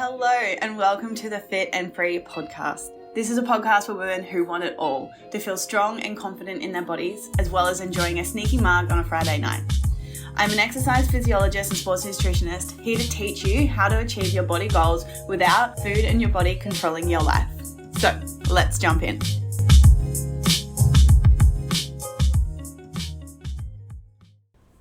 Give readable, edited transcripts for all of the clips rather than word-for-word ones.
Hello and welcome to the Fit and Free podcast. This is a podcast for women who want it all, to feel strong and confident in their bodies, as well as enjoying a sneaky mug on a Friday night. I'm an exercise physiologist and sports nutritionist, here to teach you how to achieve your body goals without food and your body controlling your life. So let's jump in.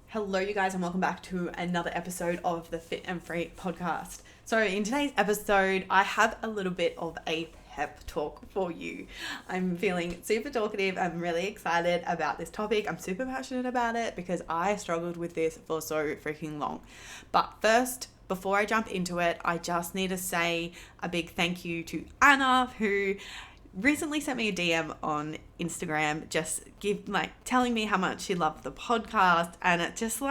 Hello you guys and welcome back to another episode of the Fit and Free podcast. So in today's episode, I have a little bit of a pep talk for you. I'm feeling super talkative. I'm really excited about this topic. I'm super passionate about it because I struggled with this for so freaking long. But first, before I jump into it, I just need to say a big thank you to Anna, who recently sent me a DM on Instagram, just telling me how much she loved the podcast. And it's just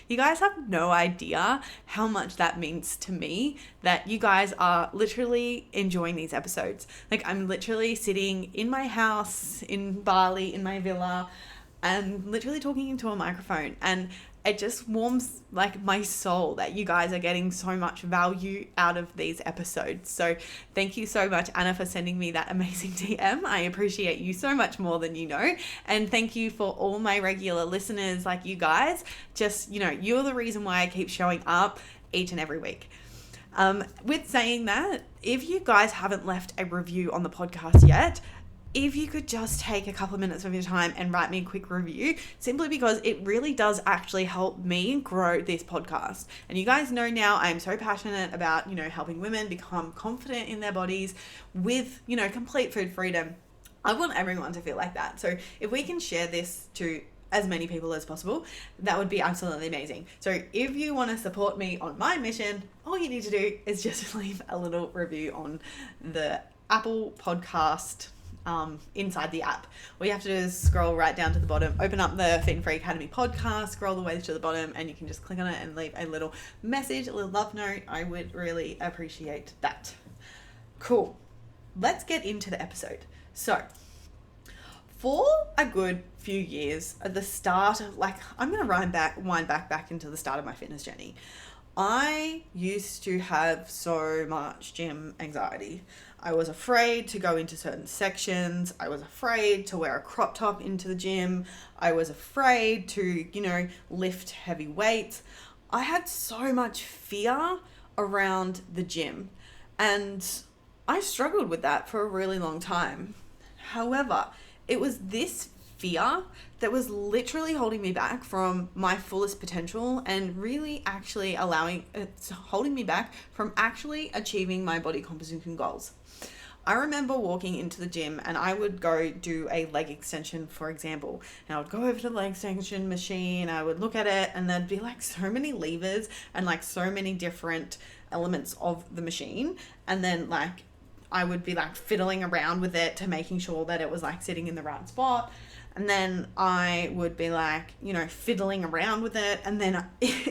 you guys have no idea how much that means to me, that you guys are literally enjoying these episodes. I'm literally sitting in my house in Bali, in my villa, and literally talking into a microphone, and it just warms my soul that you guys are getting so much value out of these episodes. So thank you so much, Anna, for sending me that amazing DM. I appreciate you so much more than you know. And thank you for all my regular listeners like you guys. You're the reason why I keep showing up each and every week. With saying that, if you guys haven't left a review on the podcast yet, if you could just take a couple of minutes of your time and write me a quick review, simply because it really does actually help me grow this podcast. And you guys know now I'm so passionate about, helping women become confident in their bodies with, complete food freedom. I want everyone to feel like that. So if we can share this to as many people as possible, that would be absolutely amazing. So if you want to support me on my mission, all you need to do is just leave a little review on the Apple podcast inside the app. All you have to do is scroll right down to the bottom, open up the Fit and Free Academy podcast, scroll the way to the bottom, and you can just click on it and leave a little message, a little love note. I would really appreciate that. Cool. Let's get into the episode. So, for a good few years, at the start of I'm going to wind back into the start of my fitness journey. I used to have so much gym anxiety. I was afraid to go into certain sections. I was afraid to wear a crop top into the gym. I was afraid to, lift heavy weights. I had so much fear around the gym, and I struggled with that for a really long time. However, it was this fear that was literally holding me back from my fullest potential, and really actually holding me back from actually achieving my body composition goals. I remember walking into the gym and I would go do a leg extension, for example, and I would go over to the leg extension machine, I would look at it, and there'd be so many levers and so many different elements of the machine, and then I would be fiddling around with it to making sure that it was sitting in the right spot. And then I would be fiddling around with it. And then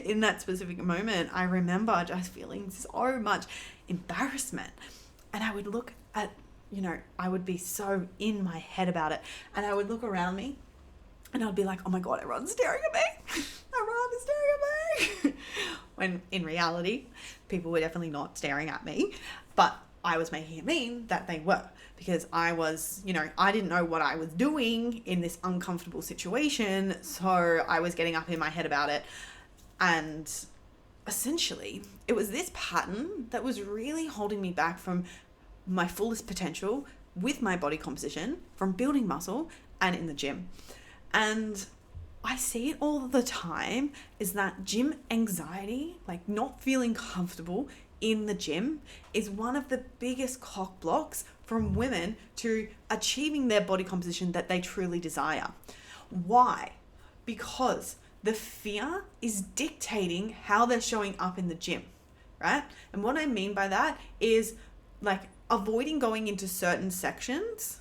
in that specific moment, I remember just feeling so much embarrassment. And I would look at, I would be so in my head about it. And I would look around me and I'd be like, oh my God, everyone's staring at me. Everyone is staring at me. When in reality, people were definitely not staring at me. But I was making it mean that they were, because I was, I didn't know what I was doing in this uncomfortable situation. So I was getting up in my head about it. And essentially, it was this pattern that was really holding me back from my fullest potential with my body composition, from building muscle and in the gym. And I see it all the time, is that gym anxiety, not feeling comfortable in the gym, is one of the biggest cock blocks from women to achieving their body composition that they truly desire. Why? Because the fear is dictating how they're showing up in the gym, right? And what I mean by that is avoiding going into certain sections,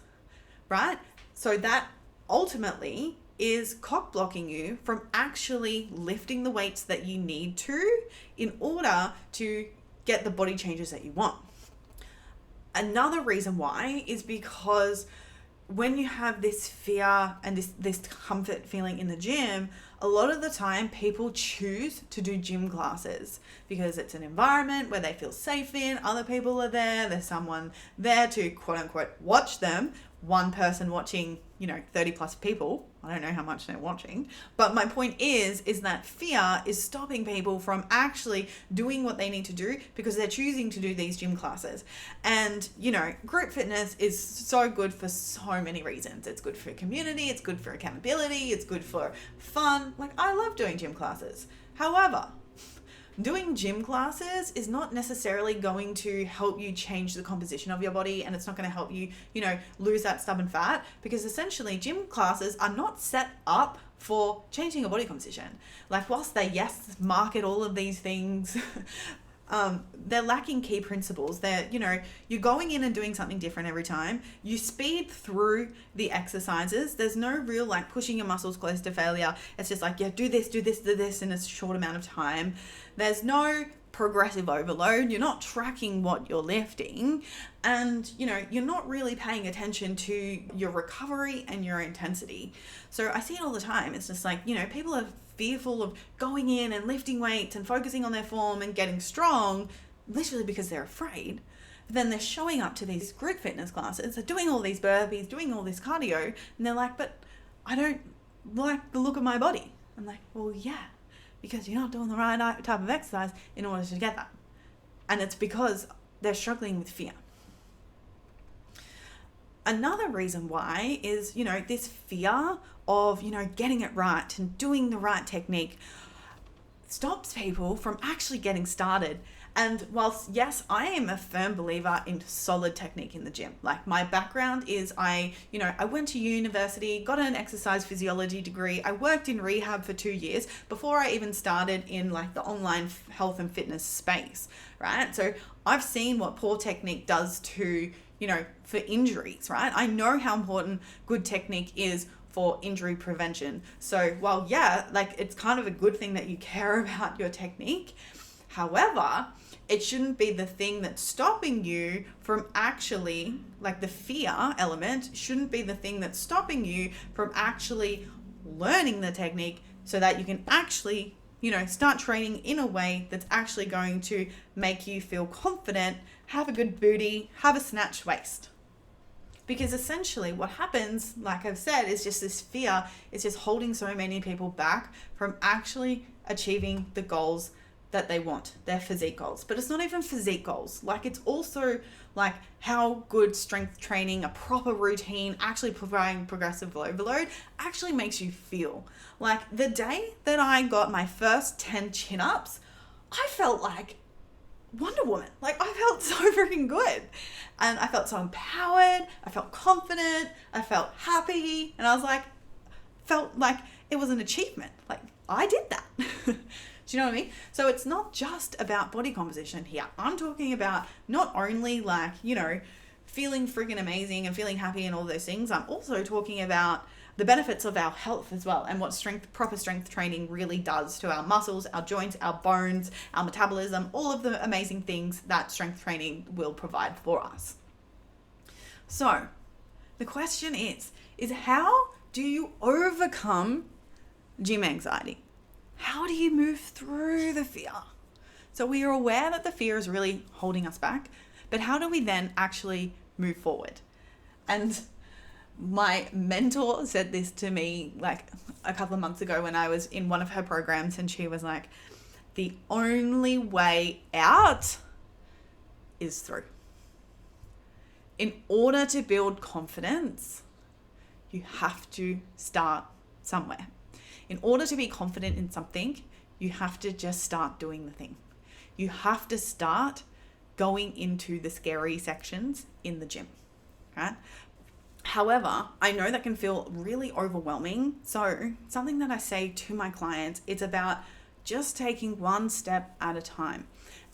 right? So that ultimately is cock blocking you from actually lifting the weights that you need to in order to get the body changes that you want. Another reason why is because when you have this fear and this comfort feeling in the gym, a lot of the time people choose to do gym classes because it's an environment where they feel safe in, other people are there, there's someone there to quote unquote watch them, one person watching, 30 plus people. I don't know how much they're watching, but my point is that fear is stopping people from actually doing what they need to do because they're choosing to do these gym classes. And, group fitness is so good for so many reasons. It's good for community, it's good for accountability, it's good for fun. Like, I love doing gym classes. However, doing gym classes is not necessarily going to help you change the composition of your body, and it's not going to help you, lose that stubborn fat, because essentially gym classes are not set up for changing your body composition. Like, whilst they, yes, market all of these things, they're lacking key principles. They're, you're going in and doing something different every time. You speed through the exercises. There's no real pushing your muscles close to failure. It's just do this in a short amount of time. There's no progressive overload. You're not tracking what you're lifting, and you're not really paying attention to your recovery and your intensity. So I see it all the time. It's just people are fearful of going in and lifting weights and focusing on their form and getting strong, literally because they're afraid. Then they're showing up to these group fitness classes, they're doing all these burpees, doing all this cardio, and they're like, but I don't like the look of my body. I'm like, well, yeah, because you're not doing the right type of exercise in order to get that. And it's because they're struggling with fear. Another reason why is, this fear of, getting it right and doing the right technique stops people from actually getting started. And whilst, yes, I am a firm believer in solid technique in the gym. Like, my background is I went to university, got an exercise physiology degree. I worked in rehab for 2 years before I even started in the online health and fitness space, right? So I've seen what poor technique does to, for injuries, right? I know how important good technique is for injury prevention. So while, it's kind of a good thing that you care about your technique, however, it shouldn't be the thing that's stopping you from actually, the fear element shouldn't be the thing that's stopping you from actually learning the technique so that you can actually, start training in a way that's actually going to make you feel confident, have a good booty, have a snatched waist. Because essentially what happens, like I've said, is just this fear is just holding so many people back from actually achieving the goals that they want, their physique goals. But it's not even physique goals. It's also how good strength training, a proper routine, actually providing progressive overload actually makes you feel. The day that I got my first 10 chin-ups, I felt like Wonder Woman. I felt so freaking good. And I felt so empowered. I felt confident. I felt happy. And I felt like it was an achievement. I did that. Do you know what I mean? So it's not just about body composition here. I'm talking about not only feeling freaking amazing and feeling happy and all those things. I'm also talking about the benefits of our health as well, and what proper strength training really does to our muscles, our joints, our bones, our metabolism, all of the amazing things that strength training will provide for us. So the question is how do you overcome gym anxiety? How do you move through the fear? So we are aware that the fear is really holding us back, but how do we then actually move forward? And my mentor said this to me a couple of months ago when I was in one of her programs, and she was like, the only way out is through. In order to build confidence, you have to start somewhere. In order to be confident in something, you have to just start doing the thing. You have to start going into the scary sections in the gym, right? However, I know that can feel really overwhelming. So something that I say to my clients, it's about just taking one step at a time.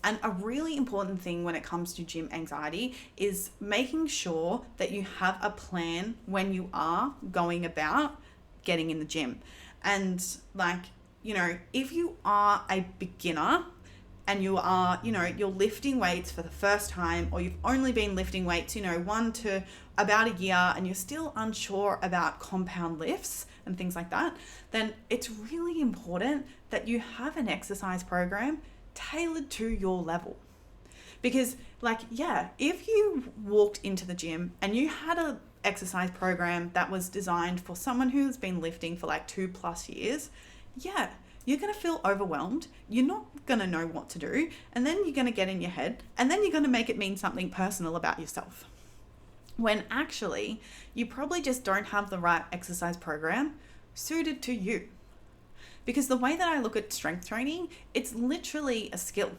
And a really important thing when it comes to gym anxiety is making sure that you have a plan when you are going about getting in the gym. And if you are a beginner, and you are, you're lifting weights for the first time, or you've only been lifting weights, 1 to about a year, and you're still unsure about compound lifts and things like that, then it's really important that you have an exercise program tailored to your level. Because if you walked into the gym and you had a exercise program that was designed for someone who's been lifting for 2+ years, you're going to feel overwhelmed. You're not going to know what to do. And then you're going to get in your head, and then you're going to make it mean something personal about yourself. When actually, you probably just don't have the right exercise program suited to you. Because the way that I look at strength training, it's literally a skill.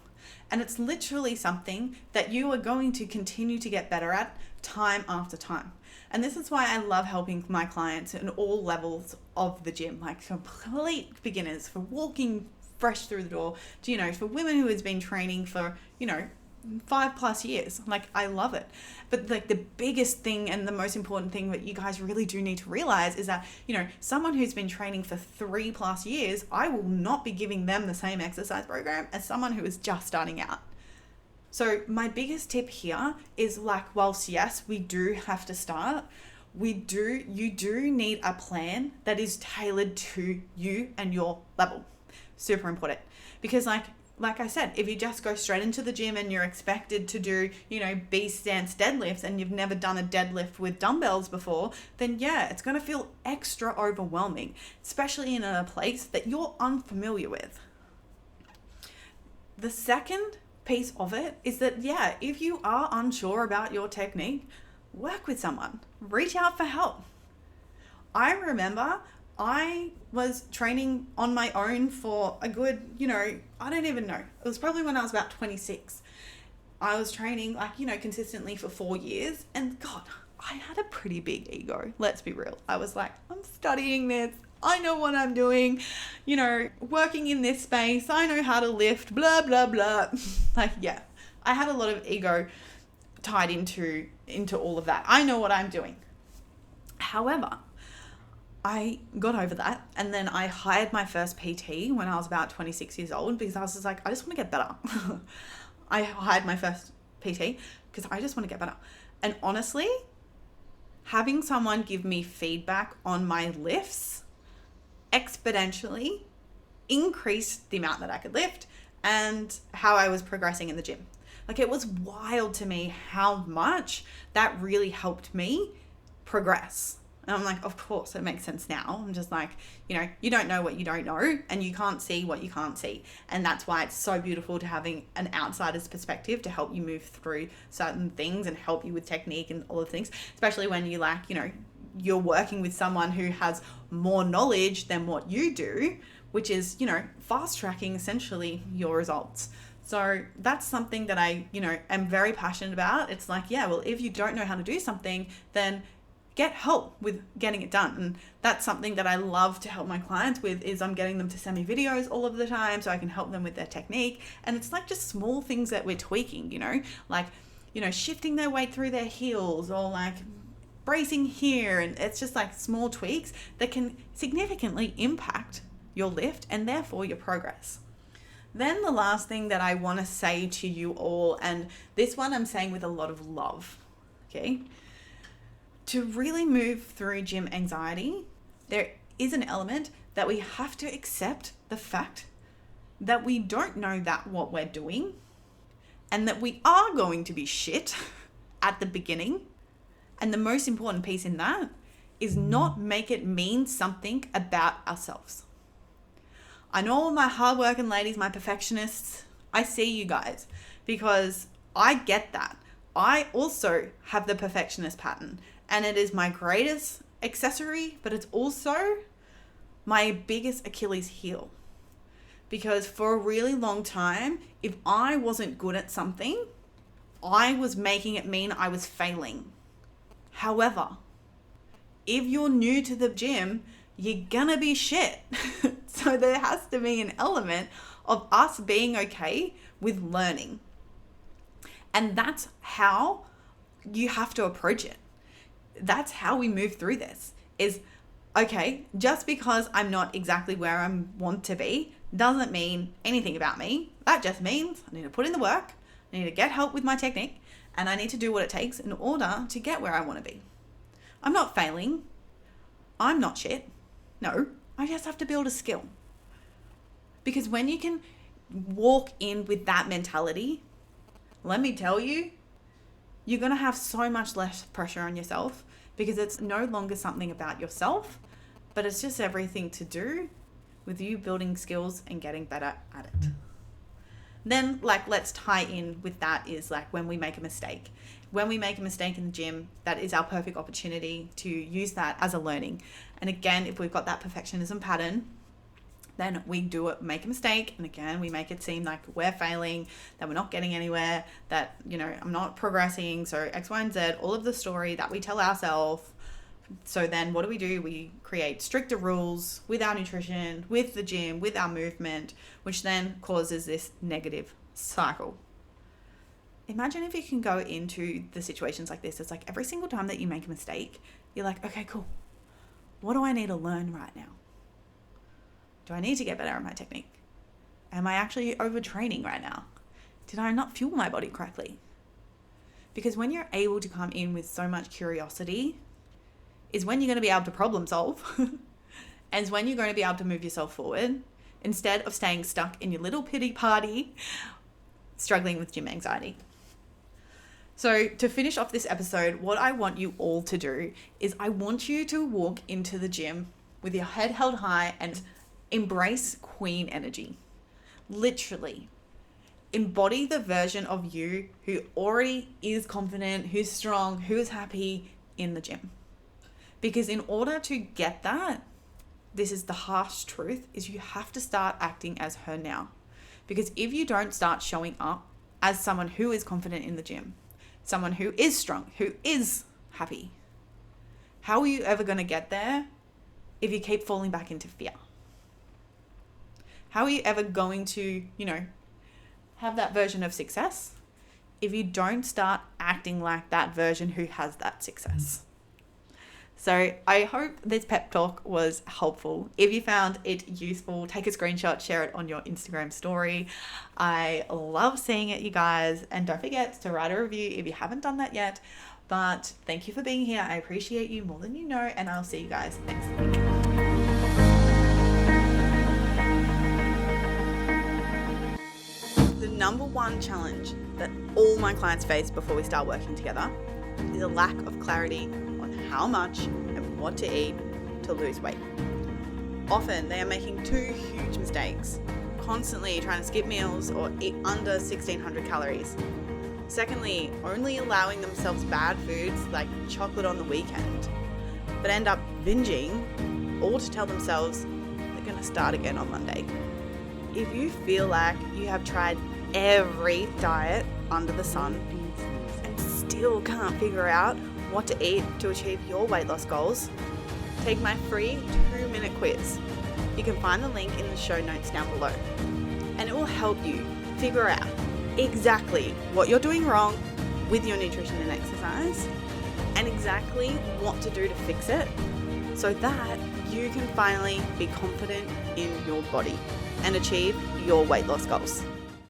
And it's literally something that you are going to continue to get better at time after time. And this is why I love helping my clients in all levels of the gym, complete beginners, for walking fresh through the door, to, for women who has been training for, 5+ years. I love it. But the biggest thing and the most important thing that you guys really do need to realize is that, someone who's been training for 3+ years, I will not be giving them the same exercise program as someone who is just starting out. So my biggest tip here is whilst yes, we do have to start, you do need a plan that is tailored to you and your level. Super important. Because like I said, if you just go straight into the gym and you're expected to do, B stance deadlifts, and you've never done a deadlift with dumbbells before, then it's going to feel extra overwhelming, especially in a place that you're unfamiliar with. The second piece of it is that, if you are unsure about your technique, work with someone, reach out for help. I remember I was training on my own for a good, I don't even know. It was probably when I was about 26. I was training consistently for 4 years, and God, I had a pretty big ego. Let's be real. I was like, I'm studying this. I know what I'm doing, working in this space. I know how to lift, blah, blah, blah. I had a lot of ego tied into all of that. I know what I'm doing. However, I got over that, and then I hired my first PT when I was about 26 years old, because I was just like, I just want to get better. I hired my first PT because I just want to get better. And honestly, having someone give me feedback on my lifts exponentially increased the amount that I could lift and how I was progressing in the gym. It was wild to me how much that really helped me progress. And I'm like, of course, it makes sense now. I'm just like, you don't know what you don't know, and you can't see what you can't see. And that's why it's so beautiful to having an outsider's perspective to help you move through certain things and help you with technique and all of the things, especially when you you're working with someone who has more knowledge than what you do, which is, fast tracking essentially your results. So that's something that I, am very passionate about. It's if you don't know how to do something, then get help with getting it done. And that's something that I love to help my clients with, is I'm getting them to send me videos all of the time so I can help them with their technique. And it's just small things that we're tweaking, shifting their weight through their heels, or bracing here. And it's just small tweaks that can significantly impact your lift and therefore your progress. Then the last thing that I want to say to you all, and this one I'm saying with a lot of love, okay? To really move through gym anxiety, there is an element that we have to accept the fact that we don't know that what we're doing, and that we are going to be shit at the beginning. And the most important piece in that is not make it mean something about ourselves. I know all my hardworking ladies, my perfectionists, I see you guys, because I get that. I also have the perfectionist pattern, and it is my greatest accessory, but it's also my biggest Achilles heel. Because for a really long time, if I wasn't good at something, I was making it mean I was failing. However, if you're new to the gym, you're gonna be shit. So there has to be an element of us being okay with learning. And that's how you have to approach it. That's how we move through this, is, okay, just because I'm not exactly where I want to be doesn't mean anything about me. That just means I need to put in the work, I need to get help with my technique, and I need to do what it takes in order to get where I want to be. I'm not failing. I'm not shit. No, I just have to build a skill. Because when you can walk in with that mentality, let me tell you, you're going to have so much less pressure on yourself, because it's no longer something about yourself, but it's just everything to do with you building skills and getting better at it. Then, let's tie in with that is when we make a mistake. When we make a mistake in the gym, that is our perfect opportunity to use that as a learning. And again, if we've got that perfectionism pattern, then we do it, make a mistake, and again, we make it seem like we're failing, that we're not getting anywhere, that, I'm not progressing, so X, Y, and Z, all of the story that we tell ourselves. So then what do? We create stricter rules with our nutrition, with the gym, with our movement, which then causes this negative cycle. Imagine if you can go into the situations like this. It's like every single time that you make a mistake, you're like, okay, cool. What do I need to learn right now? Do I need to get better at my technique? Am I actually overtraining right now? Did I not fuel my body correctly? Because when you're able to come in with so much curiosity is when you're going to be able to problem solve and is when you're going to be able to move yourself forward instead of staying stuck in your little pity party struggling with gym anxiety. So to finish off this episode, what I want you all to do is I want you to walk into the gym with your head held high and embrace queen energy. Literally embody the version of you who already is confident, who's strong, who's happy in the gym. Because in order to get that, this is the harsh truth, is you have to start acting as her now. Because if you don't start showing up as someone who is confident in the gym, someone who is strong, who is happy, how are you ever going to get there if you keep falling back into fear? How are you ever going to, have that version of success if you don't start acting like that version who has that success? So I hope this pep talk was helpful. If you found it useful, take a screenshot, share it on your Instagram story. I love seeing it, you guys. And don't forget to write a review if you haven't done that yet. But thank you for being here. I appreciate you more than you know, and I'll see you guys next week. The number one challenge that all my clients face before we start working together is a lack of clarity on how much and what to eat to lose weight. Often they are making two huge mistakes, constantly trying to skip meals or eat under 1,600 calories. Secondly, only allowing themselves bad foods like chocolate on the weekend, but end up binging, all to tell themselves they're going to start again on Monday. If you feel like you have tried every diet under the sun and still can't figure out what to eat to achieve your weight loss goals, take my free 2-minute quiz. You can find the link in the show notes down below, and it will help you figure out exactly what you're doing wrong with your nutrition and exercise and exactly what to do to fix it so that you can finally be confident in your body and achieve your weight loss goals.